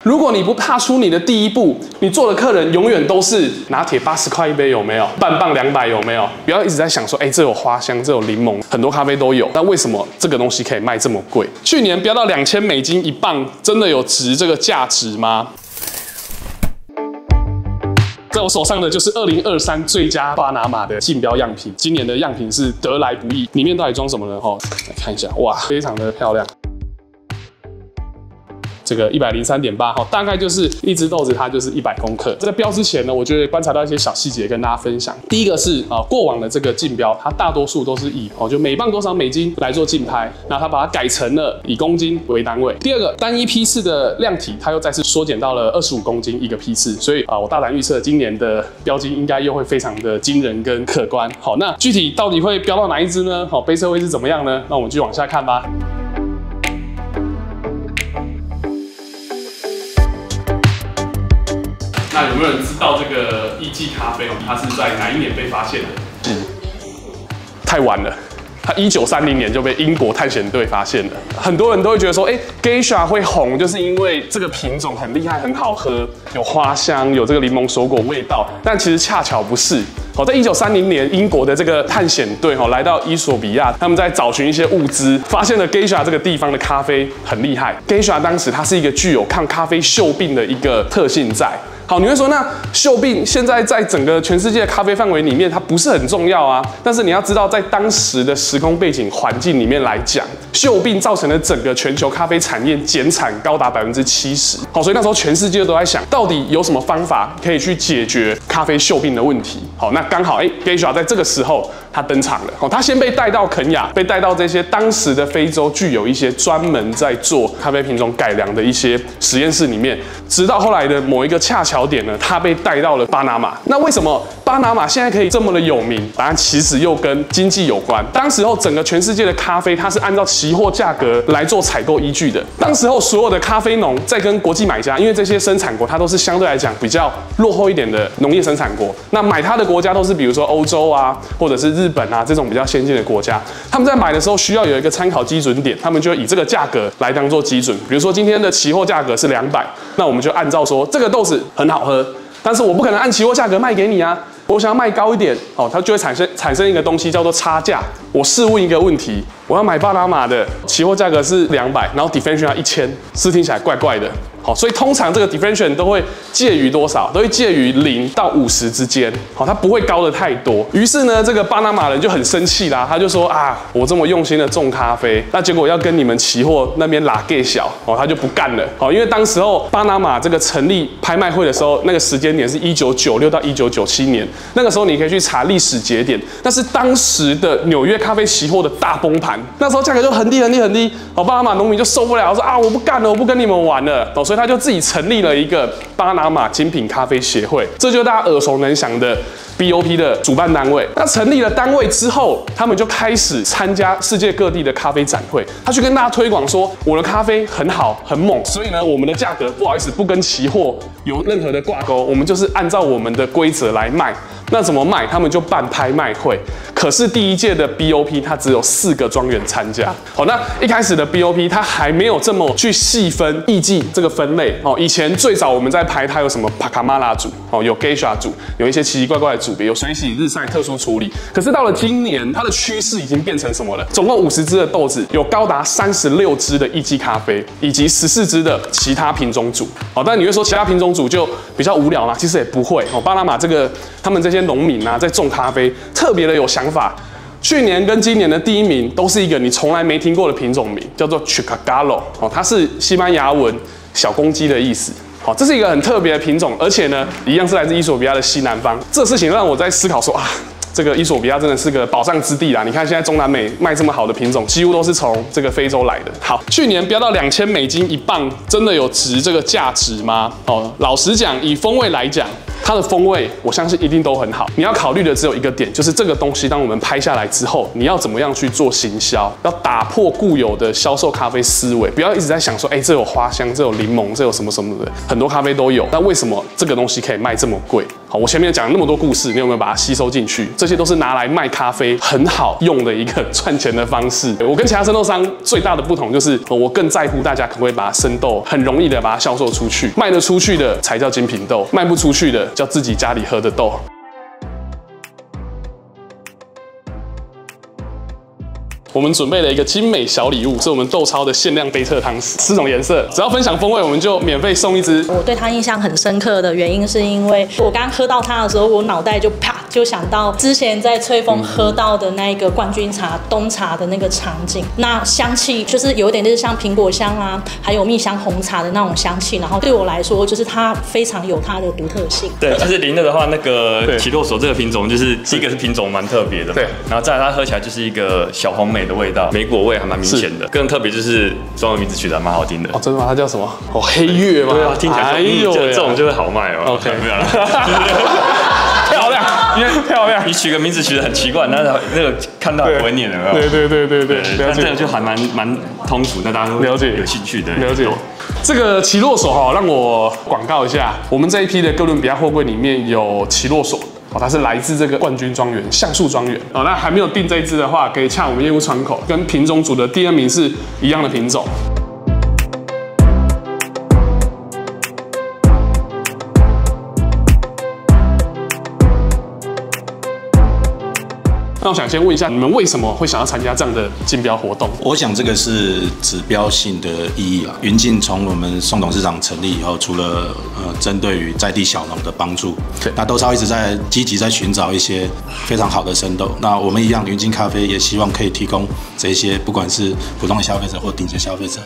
如果你不踏出你的第一步，你做的客人永远都是拿铁80块一杯，有没有？半磅200有没有？不要一直在想说，这有花香，这有柠檬，很多咖啡都有。那为什么这个东西可以卖这么贵？去年飙到$2000一磅，真的有值这个价值吗？在我手上的就是2023最佳巴拿马的竞标样品，今年的样品是得来不易。里面到底装什么呢？来看一下，哇，非常的漂亮。这个103.8，大概就是一只豆子，它就是100公克。在标之前呢，我觉得观察到一些小细节跟大家分享。第一个是过往的这个竞标，它大多数都是以就每磅多少美金来做竞拍，那它把它改成了以公斤为单位。第二个，单一批次的量体，它又再次缩减到了25公斤一个批次，所以我大胆预测今年的标金应该又会非常的惊人跟可观。好，那具体到底会标到哪一支呢？杯测会是怎么样呢？那我们继续往下看吧。那有没有人知道这个艺妓咖啡它是在哪一年被发现的？太晚了，它1930年就被英国探险队发现了。很多人都会觉得说，Geisha 会红，就是因为这个品种很厉害、很好喝，有花香，有这个柠檬水果味道。但其实恰巧不是。在1930年，英国的这个探险队来到伊索比亚，他们在找寻一些物资，发现了 Geisha 这个地方的咖啡很厉害。Geisha 当时它是一个具有抗咖啡锈病的一个特性在。好，你会说那锈病现在在整个全世界的咖啡范围里面，它不是很重要啊。但是你要知道，在当时的时空背景环境里面来讲，锈病造成了整个全球咖啡产业减产高达70%。好，所以那时候全世界都在想，到底有什么方法可以去解决咖啡锈病的问题。好，那刚好Geisha 在这个时候它登场了。好，它先被带到肯亚，被带到这些当时的非洲具有一些专门在做咖啡品种改良的一些实验室里面，直到后来的某一个恰巧点呢，它被带到了巴拿马。那为什么巴拿马现在可以这么的有名？答案其实又跟经济有关。当时候整个全世界的咖啡，它是按照期货价格来做采购依据的。当时候所有的咖啡农在跟国际买家，因为这些生产国它都是相对来讲比较落后一点的农业生产国，那买它的国家都是比如说欧洲啊，或者是日本啊这种比较先进的国家。他们在买的时候需要有一个参考基准点，他们就以这个价格来当做基准。比如说今天的期货价格是200，那我们就按照说这个豆子很好喝，但是我不可能按期货价格卖给你啊，我想要卖高一点，它就会产生一个东西叫做差价。我试问一个问题，我要买巴拿马的期货价格是200，然后 differential 要1000，是听起来怪怪的。好，所以通常这个 differential 都会介于多少？都会介于0到50之间。好，它不会高的太多。于是呢，这个巴拿马人就很生气啦，他就说我这么用心的种咖啡，那结果要跟你们期货那边拉 gay 小，他就不干了。好，因为当时候巴拿马这个成立拍卖会的时候，那个时间点是1996到1997年，那个时候你可以去查历史节点，那是当时的纽约咖啡期货的大崩盘，那时候价格就很低很低很低。巴拿马农民就受不了，说我不干了，我不跟你们玩了。所以他就自己成立了一个巴拿马精品咖啡协会，这就是大家耳熟能详的 BOP 的主办单位。那成立了单位之后，他们就开始参加世界各地的咖啡展会，他去跟大家推广说我的咖啡很好很猛，所以呢我们的价格不好意思不跟期货有任何的挂钩，我们就是按照我们的规则来卖。那怎么卖？他们就办拍卖会。可是第一届的 BOP 它只有4个庄园参加。好，那一开始的 BOP 它还没有这么去细分艺妓这个分类。以前最早我们在排它有什么帕卡马拉组，有 Geisha 组，有一些奇奇怪怪的组别，有水洗、日晒、特殊处理。可是到了今年，它的趋势已经变成什么了？总共50支的豆子，有高达36支的艺妓咖啡，以及14支的其他品种组。好，但你会说其他品种组就比较无聊吗？其实也不会。巴拿马他们这些农民啊，在种咖啡特别的有想法。去年跟今年的第1名都是一个你从来没听过的品种名，叫做 Chicagalo。它是西班牙文小公鸡的意思。好，这是一个很特别的品种，而且呢，一样是来自伊索比亚的西南方。这事情让我在思考说这个伊索比亚真的是个宝藏之地啦！你看现在中南美卖这么好的品种，几乎都是从这个非洲来的。好，去年飙到$2000一磅，真的有值这个价值吗？老实讲，以风味来讲，它的风味我相信一定都很好。你要考虑的只有一个点，就是这个东西当我们拍下来之后，你要怎么样去做行销？要打破固有的销售咖啡思维，不要一直在想说，这有花香，这有柠檬，这有什么什么的，很多咖啡都有。那为什么这个东西可以卖这么贵？好，我前面讲那么多故事，你有没有把它吸收进去？这些都是拿来卖咖啡很好用的一个赚钱的方式。我跟其他生豆商最大的不同就是，我更在乎大家可不可以把生豆很容易的把它销售出去，卖得出去的才叫精品豆，卖不出去的叫自己家里喝的豆。我们准备了一个精美小礼物，是我们豆超的限量杯测汤匙，4种颜色，只要分享风味，我们就免费送1支。我对它印象很深刻的原因，是因为我刚喝到它的时候，我脑袋就啪就想到之前在翠峰喝到的那个冠军茶冬茶的那个场景，那香气就是有点就是像苹果香啊，还有蜜香红茶的那种香气，然后对我来说，就是它非常有它的独特性。对，就是零的的话，那个奇洛索这个品种，就是第一个是品种蛮特别的，对，然后再来它喝起来就是一个小红莓的味道，莓果味还蛮明显的，更特别就是中文名字取得蛮好听的。哦，真的吗？它叫什么？哦，黑月吗？对啊，听起来这种就会好卖哦。OK， 没有了。漂亮，因为漂亮。你取个名字取得很奇怪，那个看到不会念的，有没有？对，但这个就还蛮通俗，那大家都了解有兴趣的。了解。这个奇洛索哈，让我广告一下，我们这一批的哥伦比亚货柜里面有奇洛索。哦，它是来自这个冠军庄园橡树庄园哦。那还没有订这一支的话，可以洽我们业务窗口，跟品种组的第2名是一样的品种。那我想先问一下，你们为什么会想要参加这样的竞标活动？我想这个是指标性的意义啦。云境从我们宋董事长成立以后，除了针对于在地小农的帮助，那豆超一直在积极在寻找一些非常好的生豆。那我们一样，云境咖啡也希望可以提供这些不管是普通的消费者或顶级消费者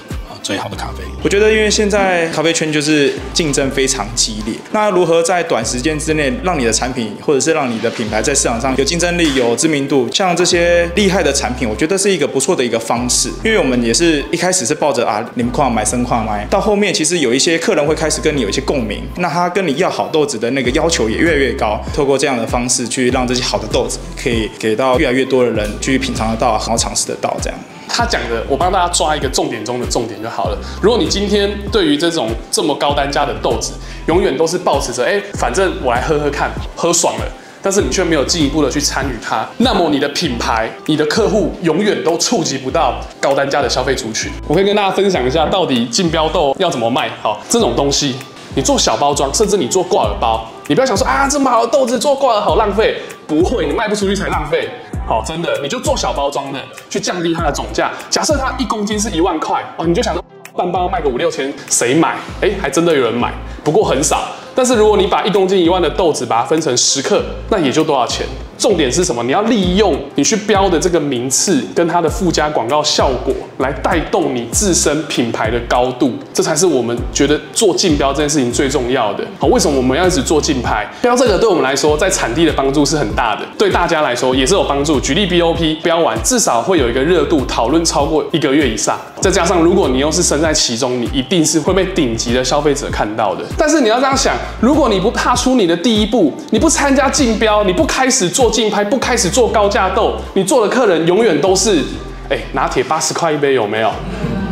最好的咖啡。我觉得，因为现在咖啡圈就是竞争非常激烈，那如何在短时间之内让你的产品或者是让你的品牌在市场上有竞争力、有知名度，像这些厉害的产品，我觉得是一个不错的一个方式。因为我们也是一开始是抱着你们矿买生矿买，到后面其实有一些客人会开始跟你有一些共鸣，那他跟你要好豆子的那个要求也越来越高。透过这样的方式去让这些好的豆子可以给到越来越多的人去品尝得到，然后尝试得到这样。他讲的，我帮大家抓一个重点中的重点就好了。如果你今天对于这么高单价的豆子，永远都是抱持着，反正我来喝喝看，喝爽了，但是你却没有进一步的去参与它，那么你的品牌、你的客户永远都触及不到高单价的消费族群。我可以跟大家分享一下，到底竞标豆要怎么卖。好，这种东西，你做小包装，甚至你做挂耳包，你不要想说啊，这么好的豆子做挂耳好浪费，不会，你卖不出去才浪费。好，真的，你就做小包装的，去降低它的总价。假设它1公斤是1万块哦，你就想说半包卖个5、6千，谁买？还真的有人买，不过很少。但是如果你把1公斤1万的豆子把它分成10克，那也就多少钱？重点是什么？你要利用你去标的这个名次跟它的附加广告效果，来带动你自身品牌的高度，这才是我们觉得做竞标这件事情最重要的。好，为什么我们要一直做竞拍？标这个对我们来说，在产地的帮助是很大的，对大家来说也是有帮助。举例 BOP 标完，至少会有一个热度，讨论超过1个月以上。再加上如果你又是身在其中，你一定是会被顶级的消费者看到的。但是你要这样想，如果你不踏出你的第一步，你不参加竞标，你不开始做竞拍，不开始做高价豆，你做的客人永远都是，拿铁80块一杯有没有？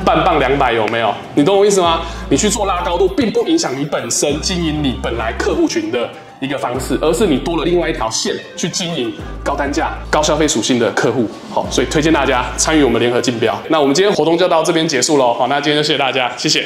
半磅200有没有？你懂我意思吗？你去做拉高度，并不影响你本身经营你本来客户群的一个方式，而是你多了另外一条线去经营高单价、高消费属性的客户。好，所以推荐大家参与我们联合竞标。那我们今天活动就到这边结束喽。好，那今天就谢谢大家，谢谢。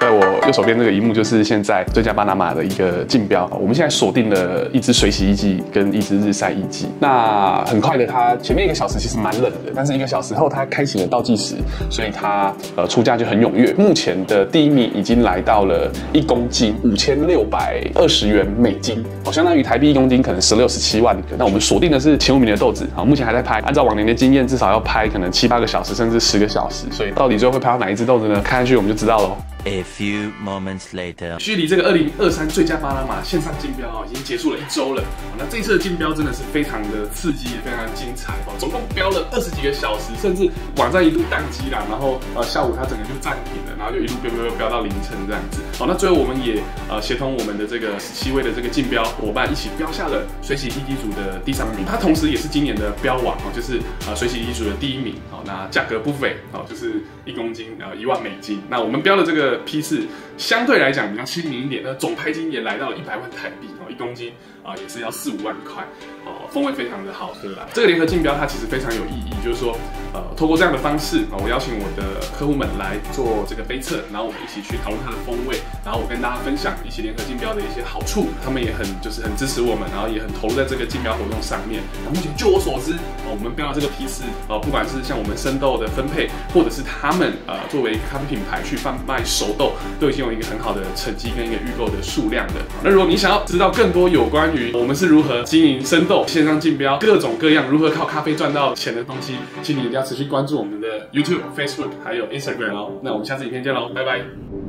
在我右手边这个荧幕就是现在最佳巴拿马的一个竞标，我们现在锁定了1支水洗艺伎跟1支日晒艺伎。那很快的，它前面1个小时其实蛮冷的，但是1个小时后它开启了倒计时，所以它出价就很踊跃。目前的第1名已经来到了1公斤5620元美金，相当于台币1公斤可能16、17万。那我们锁定的是前5名的豆子，目前还在拍，按照往年的经验，至少要拍可能7、8个小时，甚至10个小时。所以到底最后会拍到哪一支豆子呢？看下去我们就知道喽。A few moments later， 距离这个2023最佳巴拿马线上竞标已经结束了1周了。那这一次的竞标真的是非常的刺激，也非常的精彩哦。总共标了20几个小时，甚至网站一度宕机啦，然后下午它整个就暂停了，然后就一路标到凌晨这样子。好，那最后我们也协同我们的这个17位的这个竞标伙伴一起标下了水洗艺伎组的第3名，它同时也是今年的标王哦，就是水洗艺伎组的第1名。好，那价格不菲哦，就是1公斤1万美金。那我们标的这个批次相对来讲比较亲民一点，那总拍金也来到了100万台币，1公斤也是要4、5万块，风味非常的好喝啦。这个联合竞标它其实非常有意义，就是说，透过这样的方式我邀请我的客户们来做这个杯测，然后我们一起去讨论它的风味，然后我跟大家分享一些联合竞标的一些好处，他们也很支持我们，然后也很投入在这个竞标活动上面。目前就我所知，我们标的这个批次，不管是像我们生豆的分配，或者是他们作为咖啡品牌去贩卖熟豆，都已经有一个很好的成绩跟一个预购的数量的。那如果你想要知道更多有关于我们是如何经营生豆、线上竞标各种各样如何靠咖啡赚到钱的东西，请你一定要持续关注我们的 YouTube、Facebook 还有 Instagram 哦。那我们下次影片见喽，拜拜。